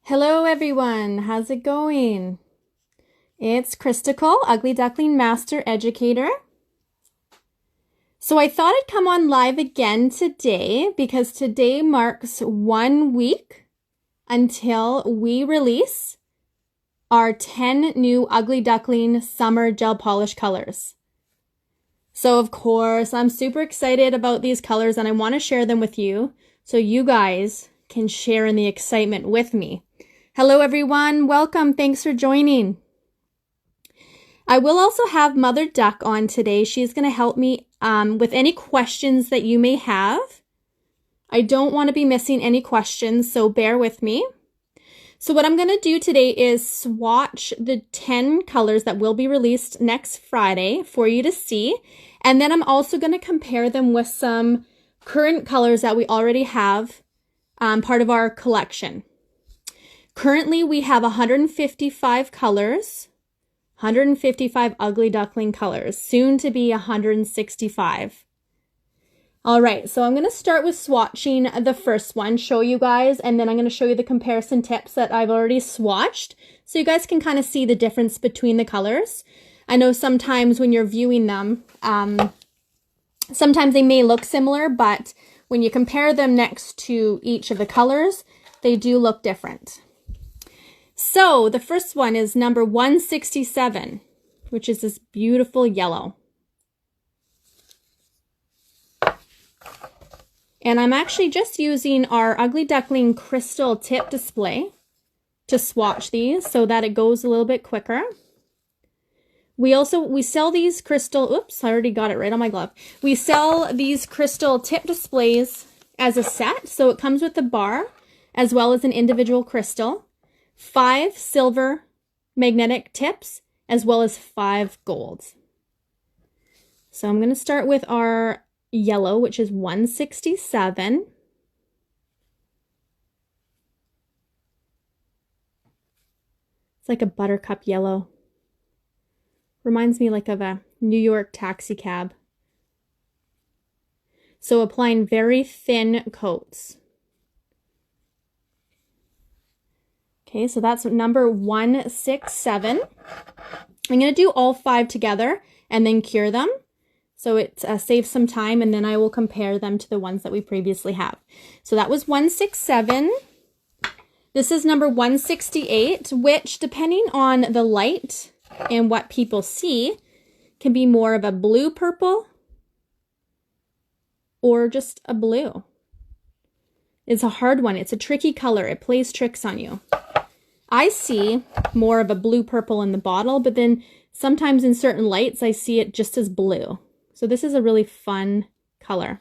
Hello everyone, how's it going? It's Christical, Ugly Duckling Master Educator. So I thought I'd come on live again today because today marks 1 week until we release our 10 new Ugly Duckling Summer Gel Polish colors. So of course, I'm super excited about these colors and I want to share them with you so you guys can share in the excitement with me. Hello everyone, welcome, thanks for joining. I will also have Mother Duck on today. She's going to help me with any questions that you may have. I don't want to be missing any questions, so bear with me. So what I'm going to do today is swatch the 10 colors that will be released next Friday for you to see. And then I'm also going to compare them with some current colors that we already have part of our collection. Currently, we have 155 colors, 155 Ugly Duckling colors, soon to be 165. All right, so I'm going to start with swatching the first one, show you guys, and then I'm going to show you the comparison tips that I've already swatched, so you guys can kind of see the difference between the colors. I know sometimes when you're viewing them, sometimes they may look similar, but when you compare them next to each of the colors, they do look different. So the first one is number 167, which is this beautiful yellow. And I'm actually just using our Ugly Duckling crystal tip display to swatch these so that it goes a little bit quicker. We sell these crystal, oops, I already got it right on my glove. We sell these crystal tip displays as a set. So it comes with a bar as well as an individual crystal. 5 silver magnetic tips, as well as 5 golds. So I'm going to start with our yellow, which is 167. It's like a buttercup yellow. Reminds me like of a New York taxi cab. So applying very thin coats. Okay, so that's number 167. I'm going to do all 5 together and then cure them. So it saves some time, and then I will compare them to the ones that we previously have. So that was 167. This is number 168, which depending on the light and what people see, can be more of a blue purple or just a blue. It's a hard one. It's a tricky color. It plays tricks on you. I see more of a blue-purple in the bottle, but then sometimes in certain lights, I see it just as blue. So this is a really fun color.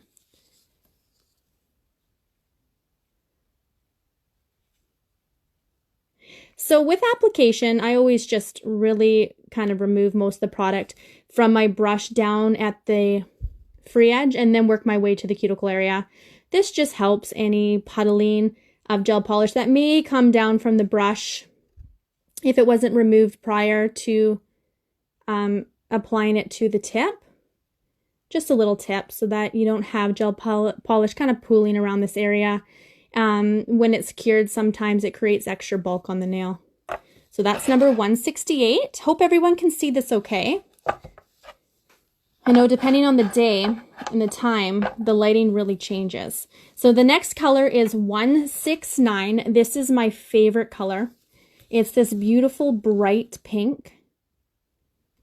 So with application, I always just really kind of remove most of the product from my brush down at the free edge and then work my way to the cuticle area. This just helps any puddling of gel polish that may come down from the brush if it wasn't removed prior to applying it to the tip. Just a little tip so that you don't have gel polish kind of pooling around this area. When it's cured, sometimes it creates extra bulk on the nail. So that's number 168. Hope everyone can see this okay. I know depending on the day and the time, the lighting really changes. So the next color is 169. This is my favorite color. It's this beautiful bright pink.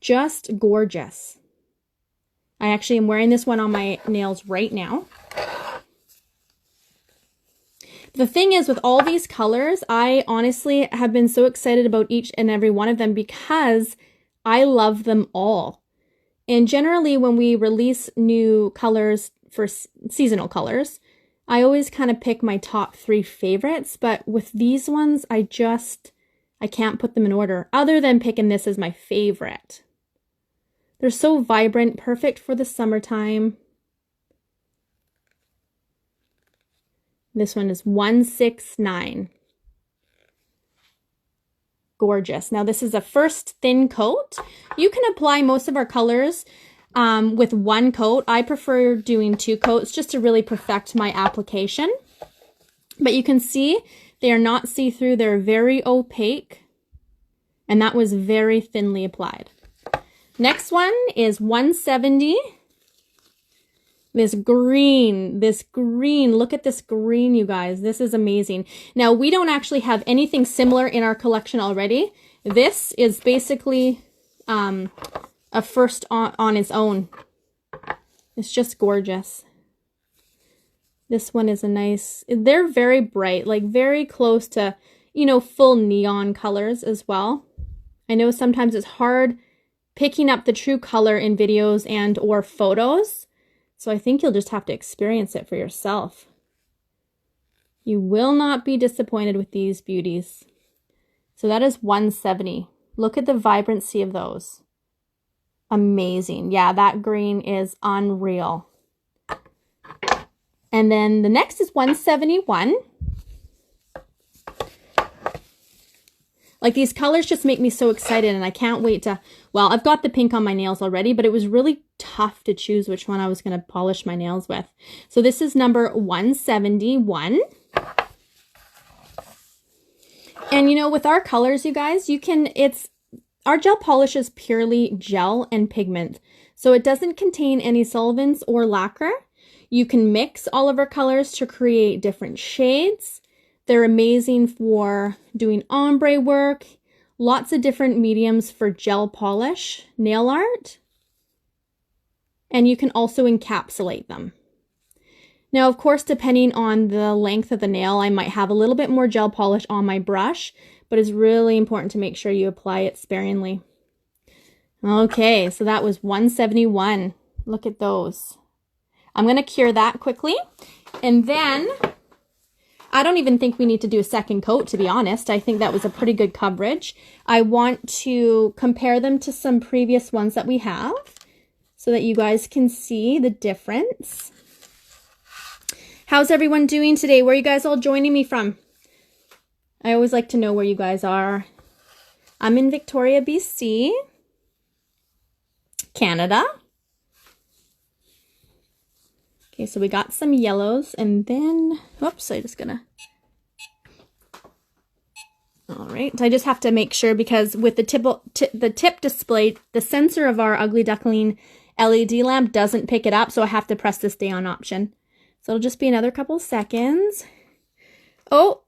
Just gorgeous. I actually am wearing this one on my nails right now. The thing is, with all these colors, I honestly have been so excited about each and every one of them because I love them all. And generally, when we release new colors for seasonal colors, I always kind of pick my top 3 favorites. But with these ones, I can't put them in order other than picking this as my favorite. They're so vibrant, perfect for the summertime. This one is 169. Gorgeous. Now this is a first thin coat. You can apply most of our colors with 1 coat. I prefer doing 2 coats just to really perfect my application. But you can see They are not see-through. They're very opaque. And that was very thinly applied. Next one is 170. This green, look at this green, you guys. This is amazing. Now, we don't actually have anything similar in our collection already. This is basically a first on its own. It's just gorgeous. This one is a nice, they're very bright, like very close to, you know, full neon colors as well. I know sometimes it's hard picking up the true color in videos and or photos. So I think you'll just have to experience it for yourself. You will not be disappointed with these beauties. So that is 170. Look at the vibrancy of those. Amazing. Yeah, that green is unreal. And then the next is 171. Like, these colors just make me so excited, and I can't wait to, well, I've got the pink on my nails already, but it was really tough to choose which one I was going to polish my nails with. So this is number 171. And you know, with our colors, you guys, our gel polish is purely gel and pigment. So it doesn't contain any solvents or lacquer. You can mix all of our colors to create different shades. They're amazing for doing ombre work, lots of different mediums for gel polish, nail art, and you can also encapsulate them. Now, of course, depending on the length of the nail, I might have a little bit more gel polish on my brush, but it's really important to make sure you apply it sparingly. Okay, so that was 171. Look at those. I'm going to cure that quickly, and then I don't even think we need to do a second coat, to be honest. I think that was a pretty good coverage. I want to compare them to some previous ones that we have so that you guys can see the difference. How's everyone doing today? Where are you guys all joining me from? I always like to know where you guys are. I'm in Victoria, BC, Canada. Okay, so we got some yellows, and then, whoops, I just gonna, all right, I just have to make sure, because with the tip display, the sensor of our Ugly Duckling LED lamp doesn't pick it up, so I have to press the stay on option. So it'll just be another couple seconds. Oh,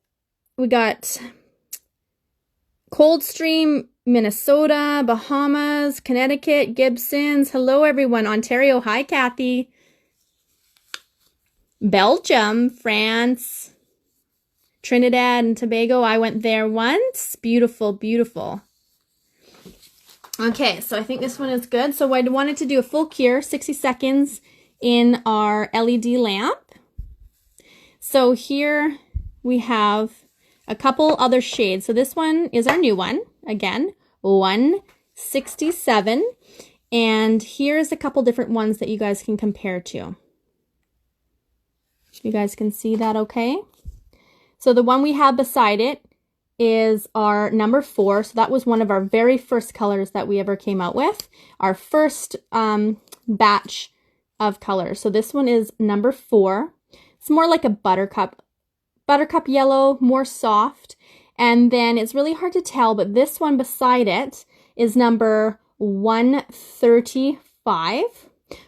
we got Coldstream, Minnesota, Bahamas, Connecticut, Gibsons. Hello, everyone. Ontario. Hi, Kathy. Belgium, France, Trinidad and Tobago. I went there once. Beautiful, beautiful. Okay, so I think this one is good. So I wanted to do a full cure, 60 seconds in our LED lamp. So here we have a couple other shades. So this one is our new one. Again, 167. And here's a couple different ones that you guys can compare to. You guys can see that okay? So the one we have beside it is our number 4. So that was one of our very first colors that we ever came out with. Our first batch of colors. So this one is number 4. It's more like a buttercup yellow, more soft. And then it's really hard to tell, but this one beside it is number 135.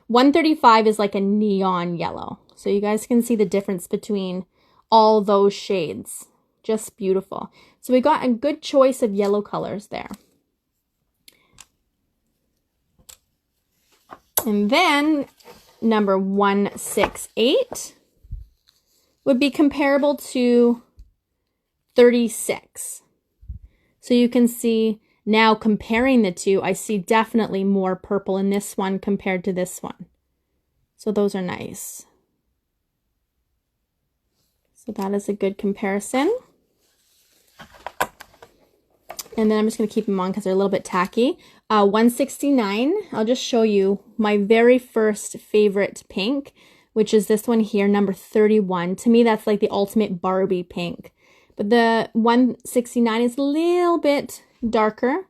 135 is like a neon yellow. So you guys can see the difference between all those shades. Just beautiful. So we got a good choice of yellow colors there. And then number 168 would be comparable to 36. So you can see now comparing the two, I see definitely more purple in this one compared to this one. So those are nice. So that is a good comparison. And then I'm just going to keep them on because they're a little bit tacky. 169, I'll just show you my very first favorite pink, which is this one here, number 31. To me, that's like the ultimate Barbie pink. But the 169 is a little bit darker,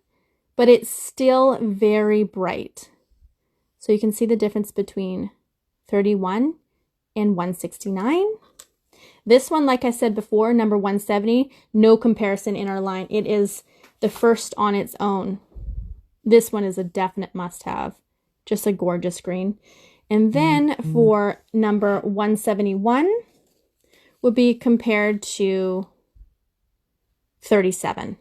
but it's still very bright. So you can see the difference between 31 and 169. This one, like I said before, number 170, no comparison in our line. It is the first on its own. This one is a definite must-have. Just a gorgeous green. And then for number 171 would be compared to 37.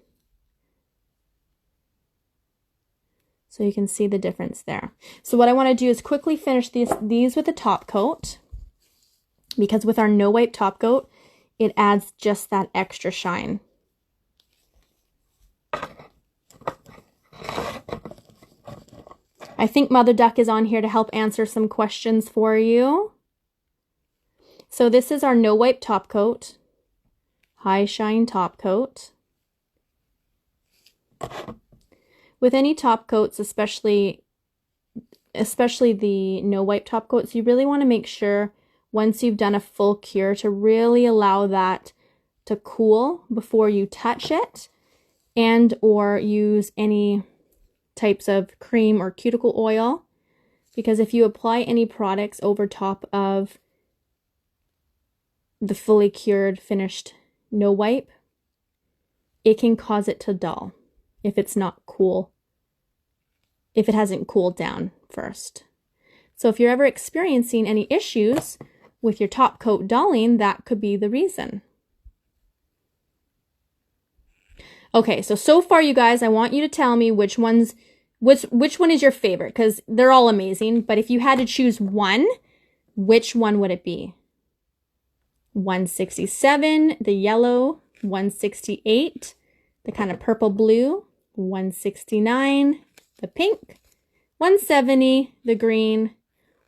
So you can see the difference there. So what I want to do is quickly finish these with a top coat, because with our no wipe top coat, it adds just that extra shine. I think Mother Duck is on here to help answer some questions for you. So this is our no wipe top coat, high shine top coat. With any top coats, especially the no wipe top coats, you really want to make sure once you've done a full cure to really allow that to cool before you touch it, and or use any types of cream or cuticle oil, because if you apply any products over top of the fully cured finished no wipe, it can cause it to dull if it's not cool, if it hasn't cooled down first. So if you're ever experiencing any issues with your top coat dulling, that could be the reason. Okay, so far you guys, I want you to tell me which one is your favorite, because they're all amazing, but if you had to choose one, which one would it be? 167, the yellow, 168, the kind of purple blue, 169, the pink, 170, the green,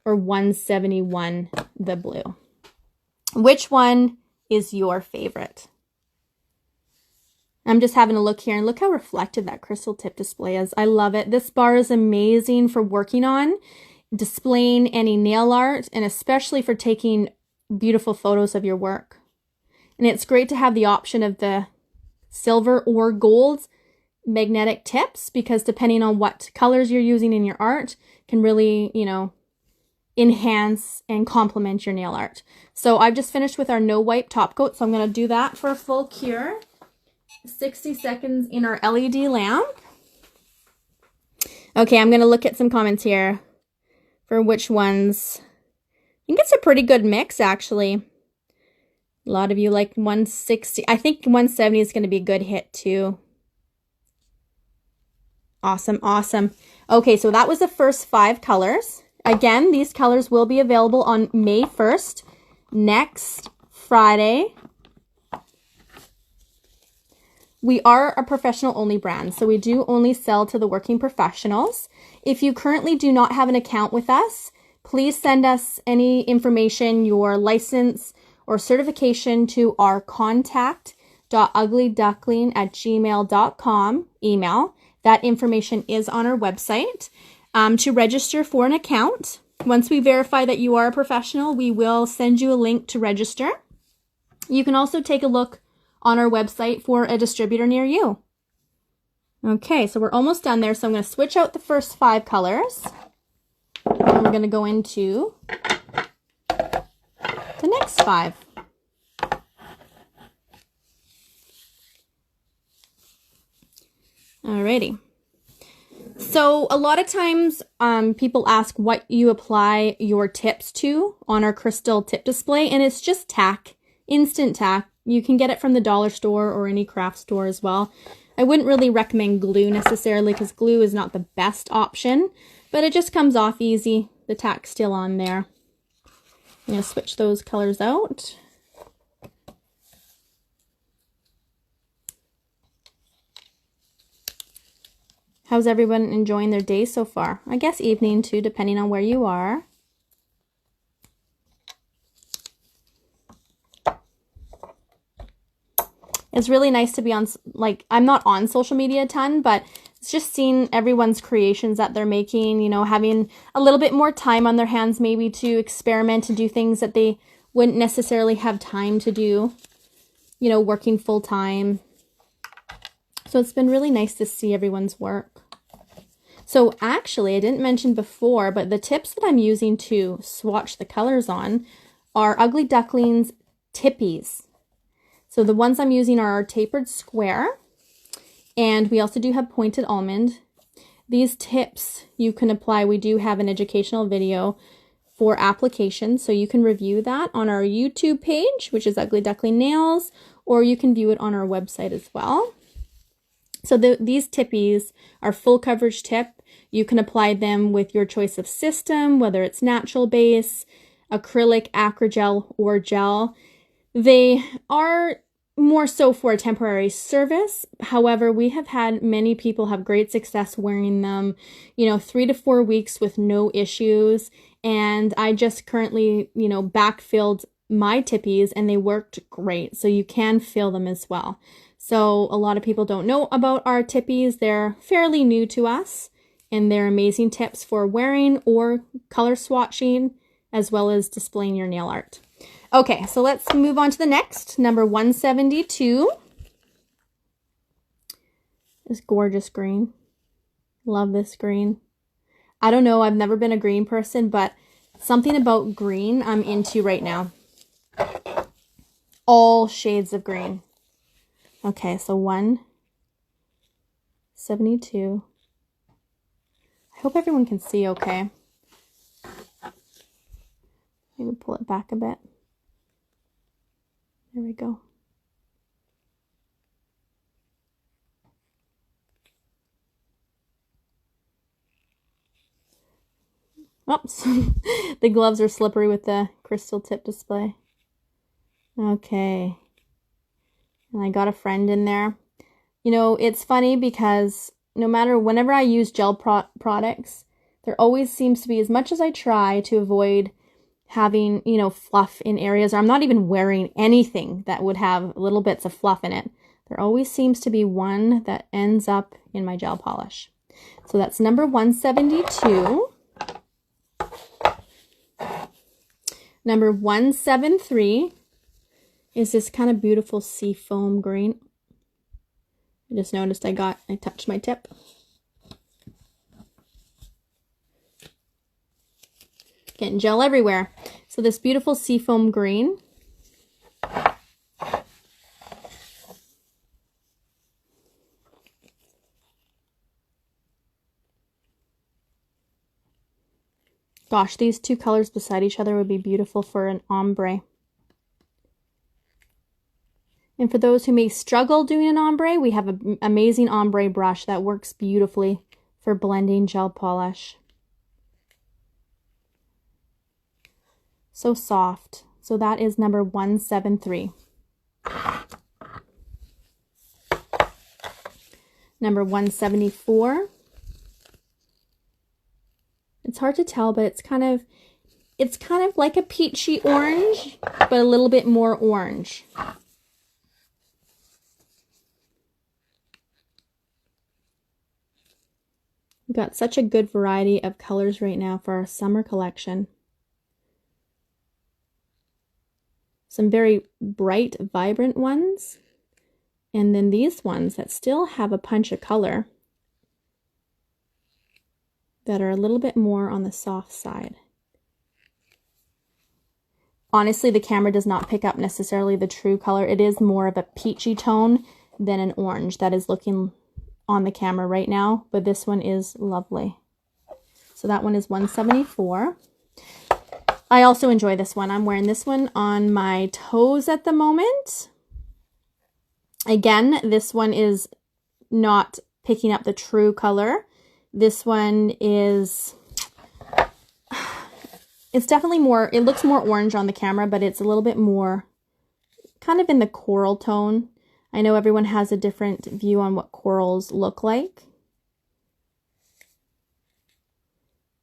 or 171, the blue. Which one is your favorite? I'm just having a look here, and look how reflective that crystal tip display is. I love it. This bar is amazing for working on, displaying any nail art, and especially for taking beautiful photos of your work. And it's great to have the option of the silver or gold magnetic tips, because depending on what colors you're using in your art can really, enhance and complement your nail art. So I've just finished with our no wipe top coat, so I'm going to do that for a full cure. 60 seconds in our LED lamp. Okay, I'm going to look at some comments here for which ones. I think it's a pretty good mix, actually. A lot of you like 160. I think 170 is going to be a good hit, too. Awesome, awesome. Okay, so that was the first 5 colors. Again, these colors will be available on May 1st, next Friday. We are a professional-only brand, so we do only sell to the working professionals. If you currently do not have an account with us, please send us any information, your license or certification, to our contact.uglyduckling@gmail.com email. That information is on our website. To register for an account, once we verify that you are a professional, we will send you a link to register. You can also take a look on our website for a distributor near you. Okay, so we're almost done there. So I'm going to switch out the first 5 colors. And we're going to go into the next 5. Alrighty. So a lot of times people ask what you apply your tips to on our crystal tip display, and it's just tack, instant tack. You can get it from the dollar store or any craft store as well. I wouldn't really recommend glue necessarily, because glue is not the best option, but it just comes off easy. The tack's still on there. I'm going to switch those colors out. How's everyone enjoying their day so far? I guess evening too, depending on where you are. It's really nice to be on, I'm not on social media a ton, but it's just seeing everyone's creations that they're making, having a little bit more time on their hands maybe to experiment and do things that they wouldn't necessarily have time to do, working full time. So it's been really nice to see everyone's work. So actually, I didn't mention before, but the tips that I'm using to swatch the colors on are Ugly Duckling's tippies. So the ones I'm using are our tapered square, and we also do have pointed almond. These tips you can apply. We do have an educational video for application, so you can review that on our YouTube page, which is Ugly Duckling Nails, or you can view it on our website as well. So these tippies are full coverage tip. You can apply them with your choice of system, whether it's natural base, acrylic, acrygel, or gel. They are more so for a temporary service. However, we have had many people have great success wearing them, 3 to 4 weeks with no issues. And I just currently, backfilled my tippies and they worked great. So you can fill them as well. So a lot of people don't know about our tippies. They're fairly new to us and they're amazing tips for wearing or color swatching, as well as displaying your nail art. Okay, so let's move on to the next, number 172. This gorgeous green. Love this green. I don't know, I've never been a green person, but something about green I'm into right now. All shades of green. Okay, so 172. I hope everyone can see okay. Maybe pull it back a bit. There we go. Oops, the gloves are slippery with the crystal tip display. Okay. And I got a friend in there. It's funny because whenever I use gel products, there always seems to be, as much as I try to avoid having, fluff in areas, or I'm not even wearing anything that would have little bits of fluff in it, there always seems to be one that ends up in my gel polish. So that's number 172. Number 173 is this kind of beautiful sea foam green. I just noticed I touched my tip. Getting gel everywhere. So this beautiful seafoam green. Gosh, these two colors beside each other would be beautiful for an ombre. And for those who may struggle doing an ombre, we have an amazing ombre brush that works beautifully for blending gel polish. So soft. So that is number 173. Number 174. It's hard to tell, but it's kind of like a peachy orange, but a little bit more orange. We've got such a good variety of colors right now for our summer collection. Some very bright, vibrant ones. And then these ones that still have a punch of color that are a little bit more on the soft side. Honestly, the camera does not pick up necessarily the true color. It is more of a peachy tone than an orange that is looking on the camera right now, but this one is lovely. So that one is 174. I also enjoy this one. I'm wearing this one on my toes at the moment. Again, this one is not picking up the true color. This one is, it's definitely more, it looks more orange on the camera, but it's a little bit more kind of in the coral tone. I know everyone has a different view on what corals look like.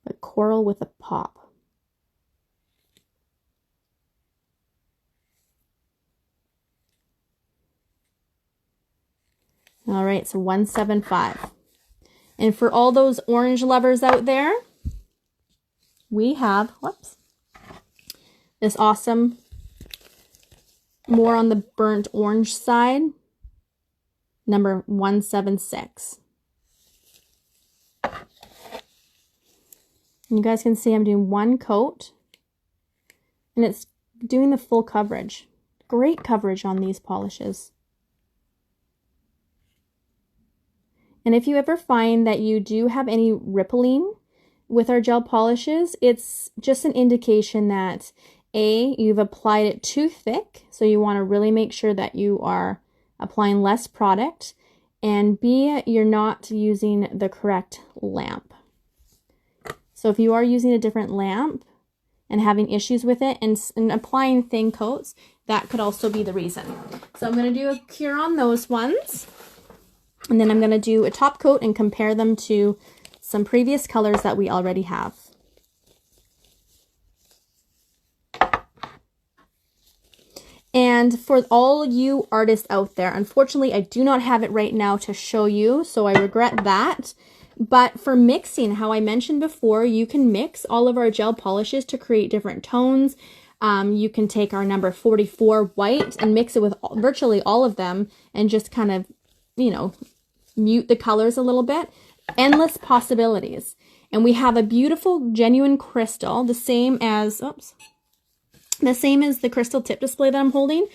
But coral with a pop. All right, so 175. And for all those orange lovers out there, we have, whoops, this awesome, more on the burnt orange side, number 176. And you guys can see I'm doing one coat, and it's doing the full coverage great coverage on these polishes. And if you ever find that you do have any rippling with our gel polishes, it's just an indication that A, you've applied it too thick, so you want to really make sure that you are applying less product, and B, you're not using the correct lamp. So if you are using a different lamp and having issues with it and applying thin coats, that could also be the reason. So I'm going to do a cure on those ones, and then I'm going to do a top coat and compare them to some previous colors that we already have. And for all you artists out there, unfortunately, I do not have it right now to show you, so I regret that. But for mixing, how I mentioned before, you can mix all of our gel polishes to create different tones. You can take our number 44 white and mix it with virtually all of them and just kind of, you know, mute the colors a little bit. Endless possibilities. And we have a beautiful, genuine crystal, the same as the crystal tip display that I'm holding,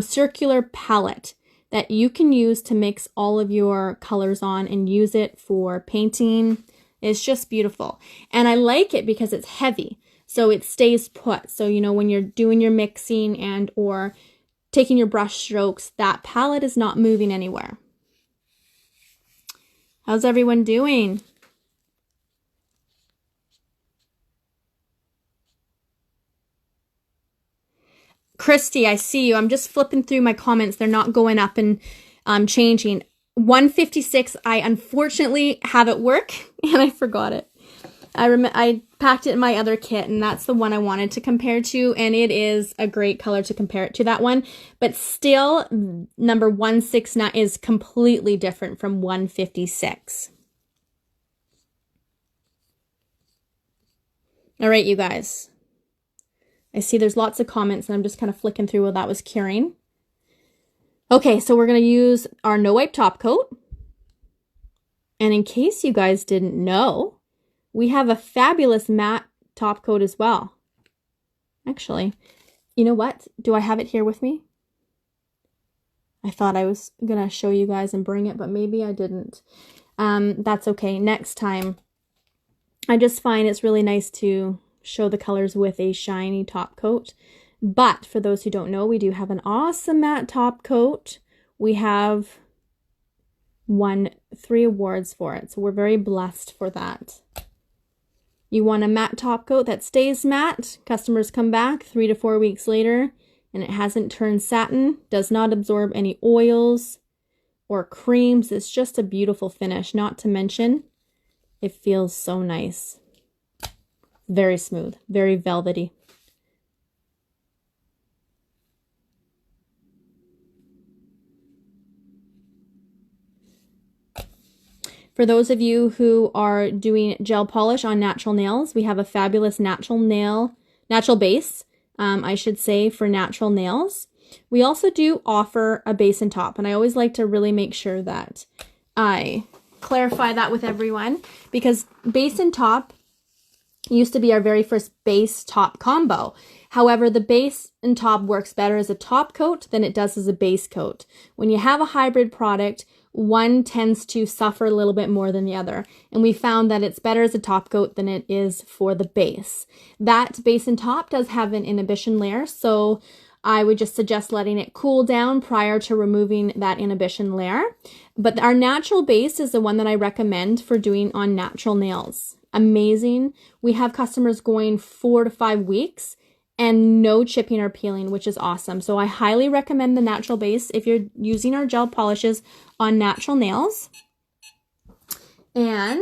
circular palette that you can use to mix all of your colors on and use it for painting. It's just beautiful. And I like it because it's heavy, so it stays put. So, you know, when you're doing your mixing and or taking your brush strokes, that palette is not moving anywhere. How's everyone doing? Christy, I see you. I'm just flipping through my comments. They're not going up and changing. 156, I unfortunately have at work and I forgot it. I packed it in my other kit, and that's the one I wanted to compare to, and it is a great color to compare it to, that one. But still, number 169 is completely different from 156. All right, you guys. I see there's lots of comments, and I'm just kind of flicking through while that was curing. Okay, so we're going to use our No Wipe top coat. And in case you guys didn't know, we have a fabulous matte top coat as well. Actually, you know what? Do I have it here with me? I thought I was going to show you guys and bring it, but maybe I didn't. That's okay. Next time. I just find it's really nice to show the colors with a shiny top coat. But for those who don't know, we do have an awesome matte top coat. We have won 3 awards for it, so we're very blessed for that. You want a matte top coat that stays matte. Customers come back 3 to 4 weeks later and it hasn't turned satin, does not absorb any oils or creams. It's just a beautiful finish, not to mention it feels so nice. Very smooth, very velvety. For those of you who are doing gel polish on natural nails, we have a fabulous natural base, I should say, for natural nails. We also do offer a base and top, and I always like to really make sure that I clarify that with everyone, because base and top used to be our very first base top combo. However, the base and top works better as a top coat than it does as a base coat. When you have a hybrid product, one tends to suffer a little bit more than the other. And we found that it's better as a top coat than it is for the base. That base and top does have an inhibition layer, so I would just suggest letting it cool down prior to removing that inhibition layer. But our natural base is the one that I recommend for doing on natural nails. Amazing. We have customers going 4 to 5 weeks and no chipping or peeling, which is awesome. So I highly recommend the natural base if you're using our gel polishes on natural nails. And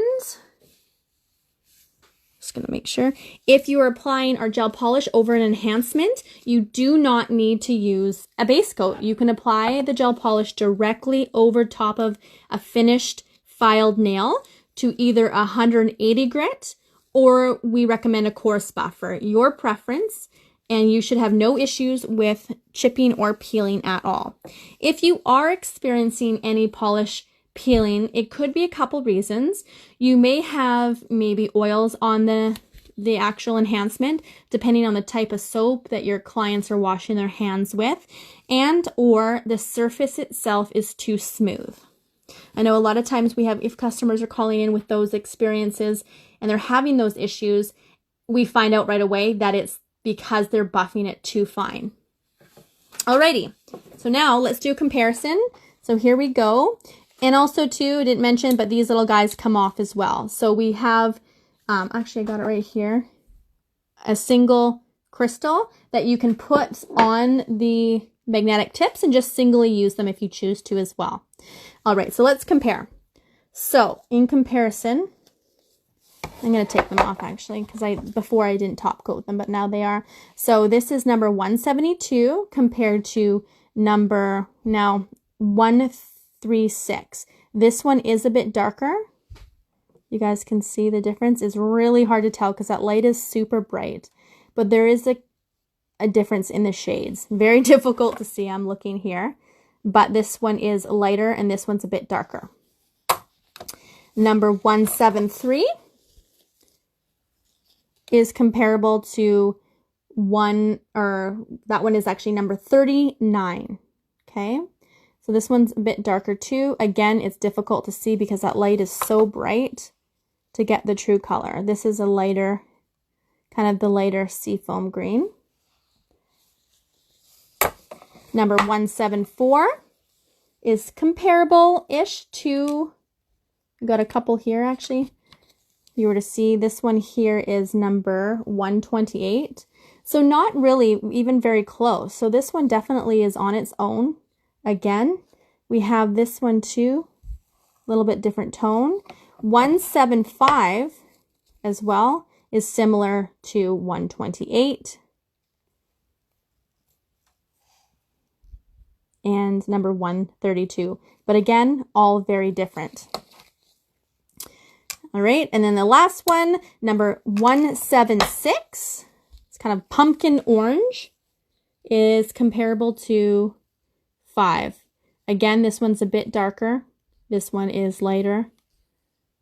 just gonna make sure, if you are applying our gel polish over an enhancement, you do not need to use a base coat. You can apply the gel polish directly over top of a finished filed nail to either 180 grit, or we recommend a coarse buffer, your preference, and you should have no issues with chipping or peeling at all. If you are experiencing any polish peeling, it could be a couple reasons. You may have maybe oils on the the actual enhancement, depending on the type of soap that your clients are washing their hands with, and or the surface itself is too smooth. I know a lot of times if customers are calling in with those experiences and they're having those issues, we find out right away that it's because they're buffing it too fine. Alrighty, so now let's do a comparison. So here we go. And also too, I didn't mention, but these little guys come off as well. So we have, actually I got it right here, a single crystal that you can put on the magnetic tips and just singly use them if you choose to as well. All right, so let's compare. So in comparison, I'm going to take them off actually, because before I didn't top coat them, but now they are. So this is number 172 compared to number 136. This one is a bit darker. You guys can see the difference. It's really hard to tell because that light is super bright, but there is a difference in the shades. Very difficult to see. I'm looking here, but this one is lighter and this one's a bit darker. Number 173 is comparable to that one is actually number 39. Okay, so this one's a bit darker too. Again, it's difficult to see because that light is so bright to get the true color. This is a lighter, kind of the lighter seafoam green. Number 174 is comparable-ish to, we got a couple here actually. If you were to see, this one here is number 128. So not really even very close. So this one definitely is on its own. Again, we have this one too, a little bit different tone. 175 as well is similar to 128. And number 132. But again, all very different. All right, and then the last one, number 176, it's kind of pumpkin orange, is comparable to 5. Again, this one's a bit darker. This one is lighter.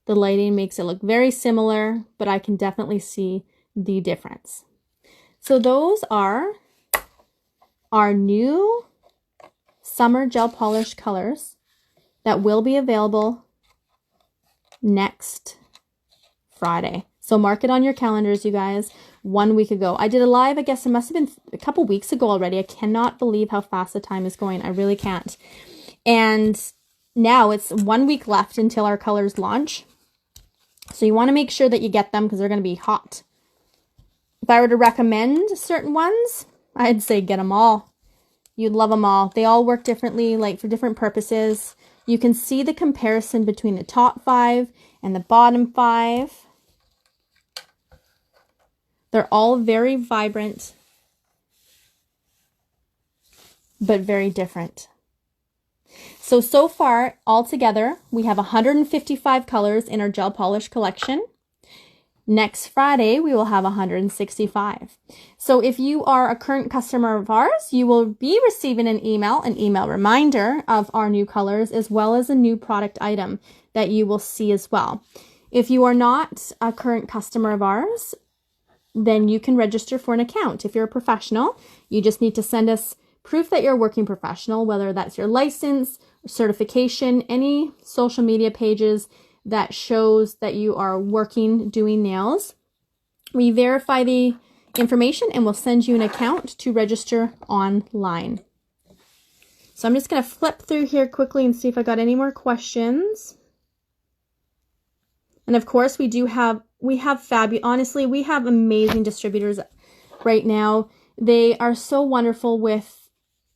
The lighting makes it look very similar, but I can definitely see the difference. So those are our new summer gel polish colors that will be available next Friday. So mark it on your calendars, you guys. 1 week ago. I did a live, I guess it must have been a couple weeks ago already. I cannot believe how fast the time is going. I really can't. And now it's 1 week left until our colors launch. So you want to make sure that you get them because they're going to be hot. If I were to recommend certain ones, I'd say get them all. You'd love them all. They all work differently, like for different purposes. You can see the comparison between the top 5 and the bottom 5. They're all very vibrant, but very different. So far, altogether, we have 155 colors in our gel polish collection. Next Friday, we will have 165. So if you are a current customer of ours, you will be receiving an email reminder of our new colors, as well as a new product item that you will see as well. If you are not a current customer of ours, then you can register for an account. If you're a professional, you just need to send us proof that you're a working professional, whether that's your license, certification, any social media pages that shows that you are working doing nails. We verify the information and we'll send you an account to register online. So I'm just going to flip through here quickly and see if I got any more questions. And of course, we have fabulous, honestly, we have amazing distributors right now. They are so wonderful with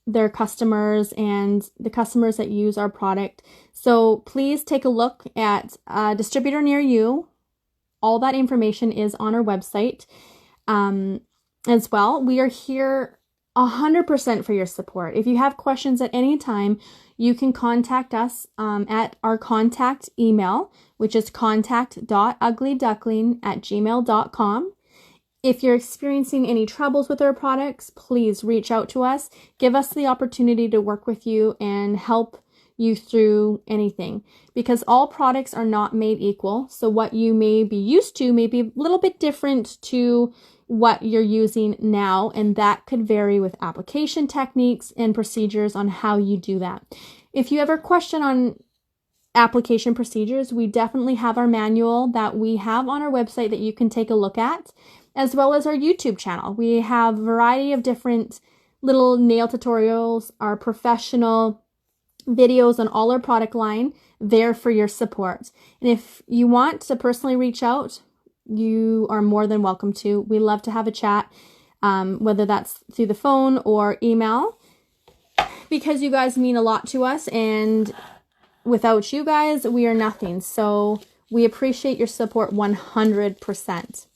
their customers and the customers that use our product. So please take a look at a distributor near you. All that information is on our website as well. We are here 100% for your support. If you have questions at any time, you can contact us at our contact email, which is contact.uglyduckling@gmail.com. If you're experiencing any troubles with our products, please reach out to us. Give us the opportunity to work with you and help you through anything, because all products are not made equal. So what you may be used to may be a little bit different to what you're using now, and that could vary with application techniques and procedures on how you do that. If you ever question on application procedures, we definitely have our manual that we have on our website that you can take a look at, as well as our YouTube channel. We have a variety of different little nail tutorials, our professional videos on all our product line there for your support. And if you want to personally reach out, you are more than welcome to. We love to have a chat, whether that's through the phone or email, because you guys mean a lot to us, and without you guys, we are nothing. So we appreciate your support 100%.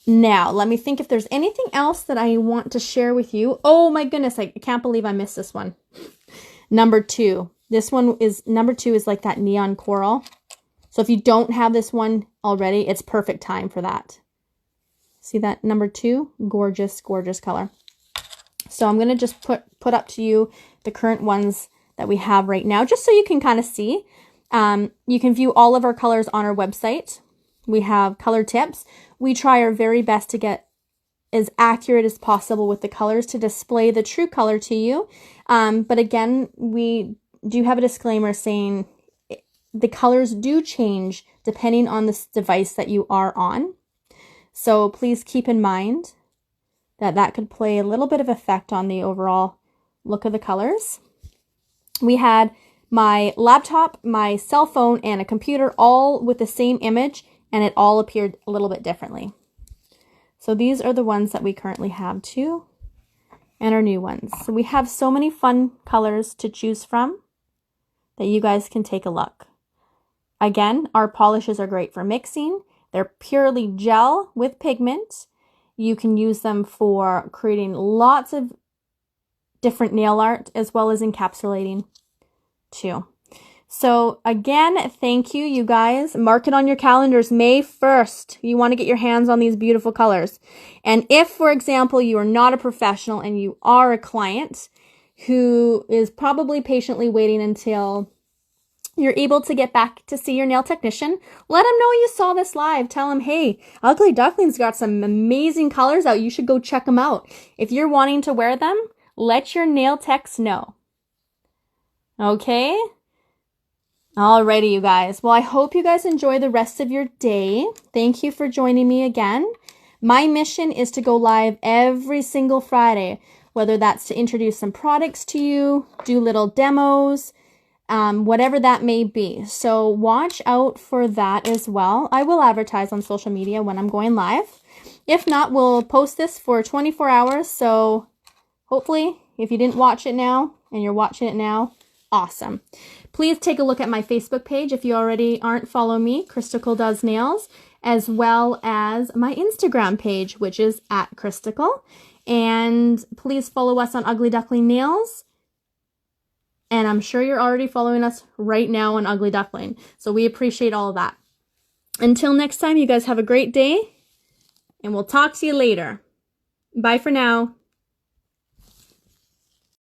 Now, let me think if there's anything else that I want to share with you. Oh my goodness, I can't believe I missed this one. Number 2. Number 2 is like that neon coral. So if you don't have this one already, it's perfect time for that. See that number 2? Gorgeous, gorgeous color. So I'm going to just put up to you the current ones that we have right now, just so you can kind of see. You can view all of our colors on our website. We have color tips. We try our very best to get as accurate as possible with the colors to display the true color to you. But again, we do have a disclaimer saying the colors do change depending on this device that you are on. So please keep in mind that that could play a little bit of effect on the overall look of the colors. We had my laptop, my cell phone, and a computer all with the same image, and it all appeared a little bit differently. So these are the ones that we currently have too, and our new ones. So we have so many fun colors to choose from that you guys can take a look. Again, our polishes are great for mixing. They're purely gel with pigment. You can use them for creating lots of different nail art, as well as encapsulating too. So again, thank you, you guys. Mark it on your calendars, May 1st. You want to get your hands on these beautiful colors. And if, for example, you are not a professional and you are a client who is probably patiently waiting until you're able to get back to see your nail technician, let them know you saw this live. Tell them, hey, Ugly Duckling's got some amazing colors out. You should go check them out. If you're wanting to wear them, let your nail techs know. Okay? Alrighty, you guys. Well, I hope you guys enjoy the rest of your day. Thank you for joining me again. My mission is to go live every single Friday, whether that's to introduce some products to you, do little demos, whatever that may be. So watch out for that as well. I will advertise on social media when I'm going live. If not, we'll post this for 24 hours. So hopefully, if you didn't watch it now and you're watching it now, awesome. Please take a look at my Facebook page if you already aren't. Follow me, Christical Does Nails, as well as my Instagram page, which is @Christical. And please follow us on Ugly Duckling Nails. And I'm sure you're already following us right now on Ugly Duckling. So we appreciate all of that. Until next time, you guys have a great day, and we'll talk to you later. Bye for now.